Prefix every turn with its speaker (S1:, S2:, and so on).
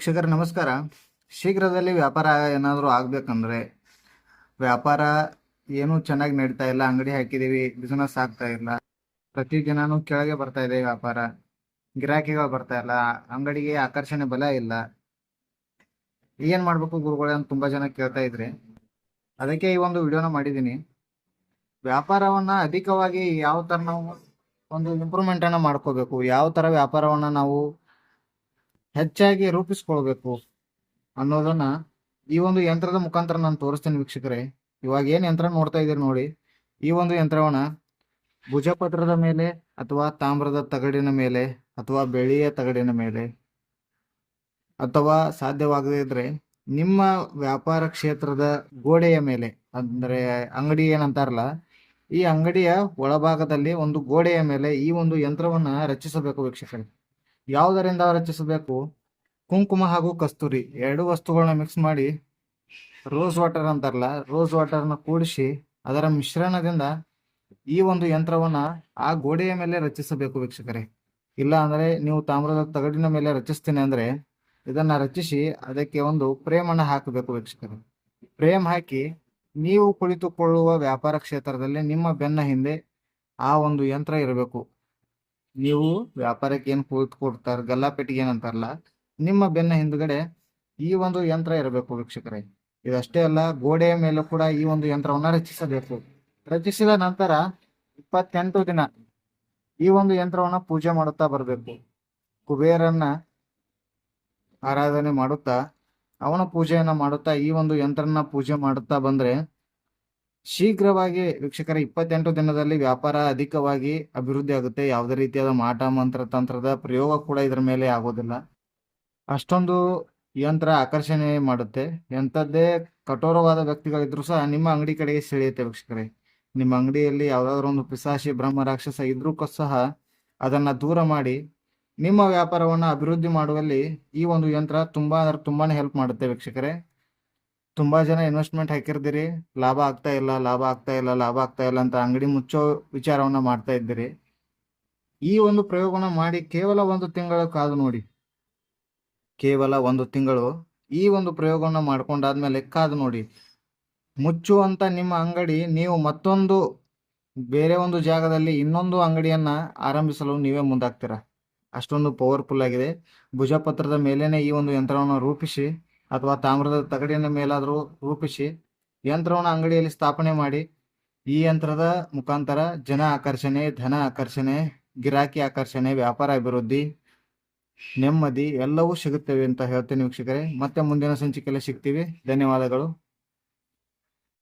S1: ವೀಕ್ಷಕರೇ ನಮಸ್ಕಾರ. ಶೀಘ್ರದಲ್ಲಿ ವ್ಯಾಪಾರ ಏನಾದರೂ ಆಗಬೇಕಂದ್ರೆ, ವ್ಯಾಪಾರ ಏನೂ ಚೆನ್ನಾಗಿ ನಡೀತಾ ಇಲ್ಲ, ಅಂಗಡಿ ಹಾಕಿದ್ದೀವಿ, ಬಿಸ್ನೆಸ್ ಆಗ್ತಾ ಇಲ್ಲ, ಪ್ರತಿದಿನನೂ ಕೆಳಗೆ ಬರ್ತಾ ಇದೆ ವ್ಯಾಪಾರ, ಗಿರಾಕಿಗಳು ಬರ್ತಾ ಇಲ್ಲ, ಅಂಗಡಿಗೆ ಆಕರ್ಷಣೆ ಬಲ ಇಲ್ಲ, ಏನು ಮಾಡಬೇಕು ಗುರುಗಳೇ ಅಂತ ತುಂಬ ಜನ ಕೇಳ್ತಾ ಇದ್ರಿ. ಅದಕ್ಕೆ ಈ ಒಂದು ವಿಡಿಯೋನ ಮಾಡಿದ್ದೀನಿ. ವ್ಯಾಪಾರವನ್ನು ಅಧಿಕವಾಗಿ ಯಾವ ಥರ ನಾವು ಒಂದು ಇಂಪ್ರೂವ್ಮೆಂಟನ್ನು ಮಾಡ್ಕೋಬೇಕು, ಯಾವ ಥರ ವ್ಯಾಪಾರವನ್ನು ನಾವು ಹೆಚ್ಚಾಗಿ ರೂಪಿಸ್ಕೊಳ್ಬೇಕು ಅನ್ನೋದನ್ನ ಈ ಒಂದು ಯಂತ್ರದ ಮುಖಾಂತರ ನಾನು ತೋರಿಸ್ತೀನಿ ವೀಕ್ಷಕರೇ. ಇವಾಗ ಏನು ಯಂತ್ರ ನೋಡ್ತಾ ಇದ್ದೀರಿ ನೋಡಿ, ಈ ಒಂದು ಯಂತ್ರವನ್ನ ಭುಜಪತ್ರದ ಮೇಲೆ ಅಥವಾ ತಾಮ್ರದ ತಗಡಿನ ಮೇಲೆ ಅಥವಾ ಬೆಳ್ಳಿಯ ತಗಡಿನ ಮೇಲೆ ಅಥವಾ ಸಾಧ್ಯವಾಗದೇ ಇದ್ರೆ ನಿಮ್ಮ ವ್ಯಾಪಾರ ಕ್ಷೇತ್ರದ ಗೋಡೆಯ ಮೇಲೆ, ಅಂದರೆ ಅಂಗಡಿ ಏನಂತಾರಲ್ಲ, ಈ ಅಂಗಡಿಯ ಒಳಭಾಗದಲ್ಲಿ ಒಂದು ಗೋಡೆಯ ಮೇಲೆ ಈ ಒಂದು ಯಂತ್ರವನ್ನ ರಚಿಸಬೇಕು ವೀಕ್ಷಕರೇ. ಯಾವುದರಿಂದ ರಚಿಸಬೇಕು? ಕುಂಕುಮ ಹಾಗೂ ಕಸ್ತೂರಿ ಎರಡು ವಸ್ತುಗಳನ್ನ ಮಿಕ್ಸ್ ಮಾಡಿ, ರೋಸ್ ವಾಟರ್ ಅಂತಾರಲ್ಲ, ರೋಸ್ ವಾಟರ್ನ ಕೂಡಿಸಿ ಅದರ ಮಿಶ್ರಣದಿಂದ ಈ ಒಂದು ಯಂತ್ರವನ್ನ ಆ ಗೋಡೆಯ ಮೇಲೆ ರಚಿಸಬೇಕು ವೀಕ್ಷಕರೇ. ಇಲ್ಲ ಅಂದ್ರೆ ನೀವು ತಾಮ್ರದ ತಗಡಿನ ಮೇಲೆ ರಚಿಸ್ತೀನಿ ಅಂದ್ರೆ ಇದನ್ನ ರಚಿಸಿ ಅದಕ್ಕೆ ಒಂದು ಫ್ರೇಮನ್ನು ಹಾಕಬೇಕು ವೀಕ್ಷಕರೇ. ಫ್ರೇಮ್ ಹಾಕಿ ನೀವು ಕುಳಿತುಕೊಳ್ಳುವ ವ್ಯಾಪಾರ ಕ್ಷೇತ್ರದಲ್ಲಿ ನಿಮ್ಮ ಬೆನ್ನ ಹಿಂದೆ ಆ ಒಂದು ಯಂತ್ರ ಇರಬೇಕು. ನೀವು ವ್ಯಾಪಾರಕ್ಕೆ ಏನು ಕುಳಿತುಕೊಡ್ತಾರೆ, ಗಲ್ಲಾಪೆಟ್ಟಿಗೆ ಏನಂತಾರಲ್ಲ, ನಿಮ್ಮ ಬೆನ್ನ ಹಿಂದ್ಗಡೆ ಈ ಒಂದು ಯಂತ್ರ ಇರಬೇಕು ವೀಕ್ಷಕರೇ. ಇದಷ್ಟೇ ಅಲ್ಲ, ಗೋಡೆಯ ಮೇಲೆ ಕೂಡ ಈ ಒಂದು ಯಂತ್ರವನ್ನ ರಚಿಸಬೇಕು. ರಚಿಸಿದ ನಂತರ 28 ದಿನ ಈ ಒಂದು ಯಂತ್ರವನ್ನ ಪೂಜೆ ಮಾಡುತ್ತಾ ಬರಬೇಕು. ಕುಬೇರನ್ನ ಆರಾಧನೆ ಮಾಡುತ್ತಾ, ಅವನ ಪೂಜೆಯನ್ನ ಮಾಡುತ್ತಾ ಈ ಒಂದು ಯಂತ್ರನ ಪೂಜೆ ಮಾಡುತ್ತಾ ಬಂದ್ರೆ ಶೀಘ್ರವಾಗಿ ವೀಕ್ಷಕರ 28 ದಿನದಲ್ಲಿ ವ್ಯಾಪಾರ ಅಧಿಕವಾಗಿ ಅಭಿವೃದ್ಧಿ ಆಗುತ್ತೆ. ಯಾವುದೇ ರೀತಿಯಾದ ಮಾಟ ಮಂತ್ರ ತಂತ್ರದ ಪ್ರಯೋಗ ಕೂಡ ಇದರ ಮೇಲೆ ಆಗೋದಿಲ್ಲ. ಅಷ್ಟೊಂದು ಯಂತ್ರ ಆಕರ್ಷಣೆ ಮಾಡುತ್ತೆ. ಎಂಥದ್ದೇ ಕಠೋರವಾದ ವ್ಯಕ್ತಿಗಳಿದ್ರು ಸಹ ನಿಮ್ಮ ಅಂಗಡಿ ಕಡೆಗೆ ಸೆಳೆಯುತ್ತೆ ವೀಕ್ಷಕರೇ. ನಿಮ್ಮ ಅಂಗಡಿಯಲ್ಲಿ ಯಾವುದಾದ್ರೂ ಒಂದು ಪಿಶಾಚಿ ಬ್ರಹ್ಮ ರಾಕ್ಷಸ ಇದ್ರೂ ಸಹ ಅದನ್ನ ದೂರ ಮಾಡಿ ನಿಮ್ಮ ವ್ಯಾಪಾರವನ್ನು ಅಭಿವೃದ್ಧಿ ಮಾಡುವಲ್ಲಿ ಈ ಒಂದು ಯಂತ್ರ ತುಂಬಾನೇ ಹೆಲ್ಪ್ ಮಾಡುತ್ತೆ ವೀಕ್ಷಕರೇ. ತುಂಬಾ ಜನ ಇನ್ವೆಸ್ಟ್ಮೆಂಟ್ ಹಾಕಿರ್ತೀರಿ, ಲಾಭ ಆಗ್ತಾ ಇಲ್ಲ ಅಂತ ಅಂಗಡಿ ಮುಚ್ಚೋ ವಿಚಾರವನ್ನ ಮಾಡ್ತಾ ಇದ್ದೀರಿ. ಈ ಒಂದು ಪ್ರಯೋಗನ ಮಾಡಿ ಕೇವಲ 1 ತಿಂಗಳು ಕಾದು ನೋಡಿ. ಕೇವಲ 1 ತಿಂಗಳು ಈ ಒಂದು ಪ್ರಯೋಗವನ್ನು ಮಾಡ್ಕೊಂಡಾದ್ಮೇಲೆ ಕಾದು ನೋಡಿ. ಮುಚ್ಚುವಂತ ನಿಮ್ಮ ಅಂಗಡಿ ನೀವು ಮತ್ತೊಂದು ಬೇರೆ ಒಂದು ಜಾಗದಲ್ಲಿ ಇನ್ನೊಂದು ಅಂಗಡಿಯನ್ನ ಆರಂಭಿಸಲು ನೀವೇ ಮುಂದಾಗ್ತೀರಾ. ಅಷ್ಟೊಂದು ಪವರ್ಫುಲ್ ಆಗಿದೆ. ಭುಜಪತ್ರದ ಮೇಲೇನೆ ಈ ಒಂದು ಯಂತ್ರವನ್ನು ರೂಪಿಸಿ ಅಥವಾ ತಾಮ್ರದ ತಗಡಿನ ಮೇಲಾದರೂ ರೂಪಿಸಿ ಯಂತ್ರವನ್ನು ಅಂಗಡಿಯಲ್ಲಿ ಸ್ಥಾಪನೆ ಮಾಡಿ ಈ ಯಂತ್ರದ ಮುಖಾಂತರ ಜನ ಆಕರ್ಷಣೆ, ಧನ ಆಕರ್ಷಣೆ, ಗಿರಾಕಿ ಆಕರ್ಷಣೆ, ವ್ಯಾಪಾರ ಅಭಿವೃದ್ಧಿ, ನೆಮ್ಮದಿ ಎಲ್ಲವೂ ಸಿಗುತ್ತವೆ ಅಂತ ಹೇಳ್ತೇನೆ ವೀಕ್ಷಕರೇ. ಮತ್ತೆ ಮುಂದಿನ ಸಂಚಿಕೆಯಲ್ಲಿ ಸಿಗ್ತೀವಿ. ಧನ್ಯವಾದಗಳು.